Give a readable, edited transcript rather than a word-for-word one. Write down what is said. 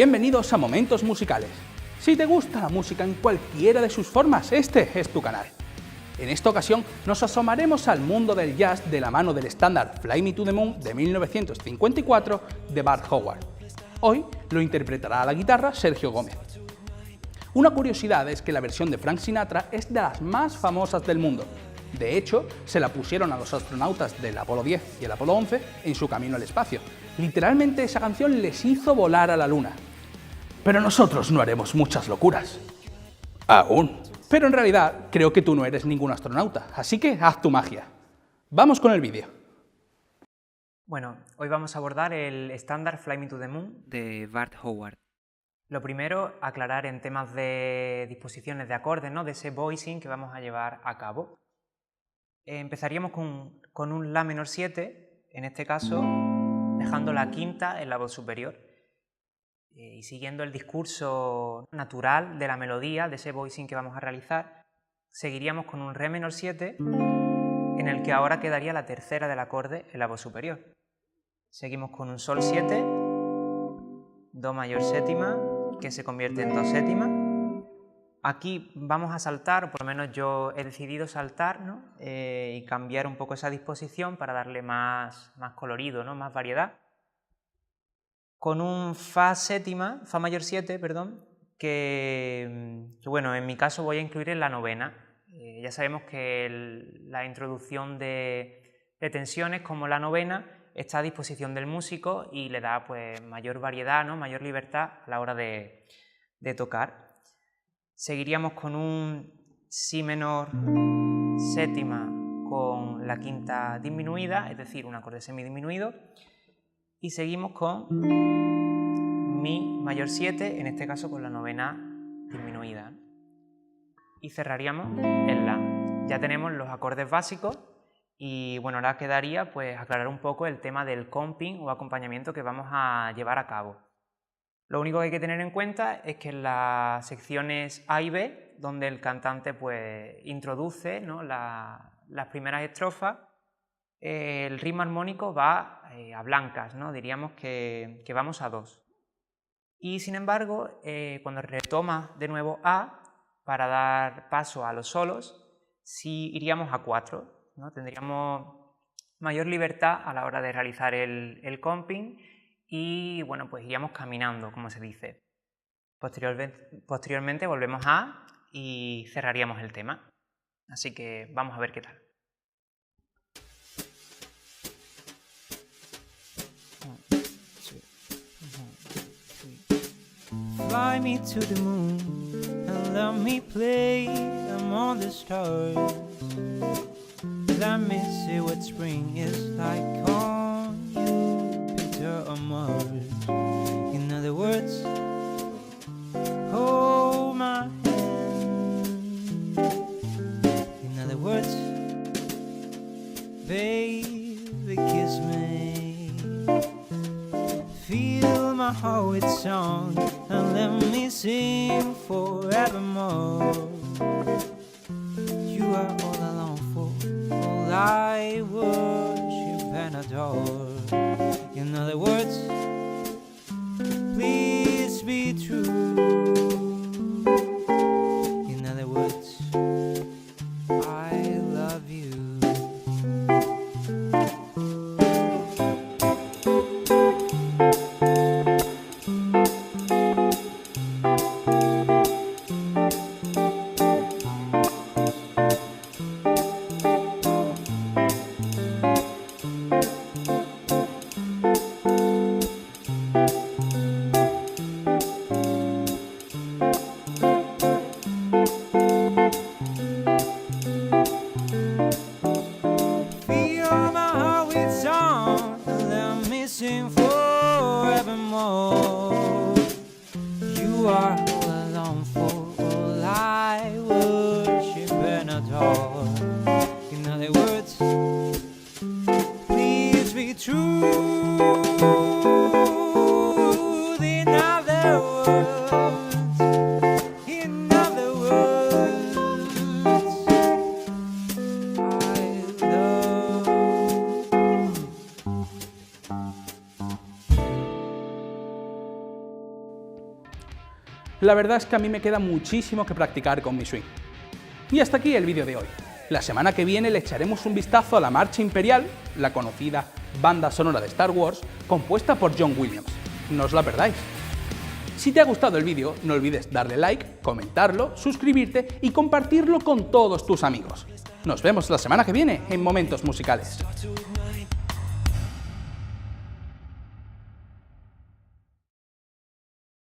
Bienvenidos a Momentos Musicales. Si te gusta la música en cualquiera de sus formas, este es tu canal. En esta ocasión nos asomaremos al mundo del jazz de la mano del estándar Fly Me to the Moon de 1954 de Bart Howard. Hoy lo interpretará a la guitarra Sergio Gómez. Una curiosidad es que la versión de Frank Sinatra es de las más famosas del mundo. De hecho, se la pusieron a los astronautas del Apolo 10 y el Apolo 11 en su camino al espacio. Literalmente esa canción les hizo volar a la luna. Pero nosotros no haremos muchas locuras. Aún. Pero en realidad creo que tú no eres ningún astronauta, así que haz tu magia. Vamos con el vídeo. Bueno, hoy vamos a abordar el estándar Fly Me to the Moon de Bart Howard. Lo primero, aclarar en temas de disposiciones de acordes, ¿no? De ese voicing que vamos a llevar a cabo. Empezaríamos con un La menor 7, en este caso dejando la quinta en la voz superior y siguiendo el discurso natural de la melodía, de ese voicing que vamos a realizar, seguiríamos con un Re menor 7 en el que ahora quedaría la tercera del acorde en la voz superior. Seguimos con un Sol 7, Do mayor séptima, que se convierte en Do séptima. Aquí vamos a saltar, o por lo menos yo he decidido saltar, ¿no? Y cambiar un poco esa disposición para darle más colorido, ¿no? Más variedad. Con un Fa mayor 7, perdón, que bueno, en mi caso voy a incluir en la novena. Ya sabemos que la introducción de tensiones como la novena está a disposición del músico y le da pues mayor variedad, ¿no? Mayor libertad a la hora de tocar. Seguiríamos con un Si menor séptima con la quinta disminuida, es decir, un acorde semidisminuido, y seguimos con Mi mayor 7, en este caso con la novena disminuida. Y cerraríamos en La. Ya tenemos los acordes básicos y bueno, ahora quedaría pues aclarar un poco el tema del comping o acompañamiento que vamos a llevar a cabo. Lo único que hay que tener en cuenta es que en las secciones A y B, donde el cantante pues introduce, ¿no? las primeras estrofas, el ritmo armónico va a blancas, ¿no? Diríamos que vamos a 2. Y sin embargo, cuando retoma de nuevo A, para dar paso a los solos, sí iríamos a 4, ¿no? Tendríamos mayor libertad a la hora de realizar el comping y bueno, pues iríamos caminando, como se dice. Posteriormente volvemos a A y cerraríamos el tema. Así que vamos a ver qué tal. Fly me to the moon and let me play among the stars. Let me see what spring is like on Jupiter or Mars. In other words, hold my hand. In other words, baby, kiss me. Fill my heart with song and let me sing forevermore. You are all I long for, all I worship and adore. In other words, please be true. In other words, I love you. Sing forevermore. You are all I long for, all I worship and adore. In other words, please be true. In other words, in other words, I love. La verdad es que a mí me queda muchísimo que practicar con mi swing. Y hasta aquí el vídeo de hoy. La semana que viene le echaremos un vistazo a la Marcha Imperial, la conocida banda sonora de Star Wars, compuesta por John Williams. No os la perdáis. Si te ha gustado el vídeo, no olvides darle like, comentarlo, suscribirte y compartirlo con todos tus amigos. Nos vemos la semana que viene en Momentos Musicales.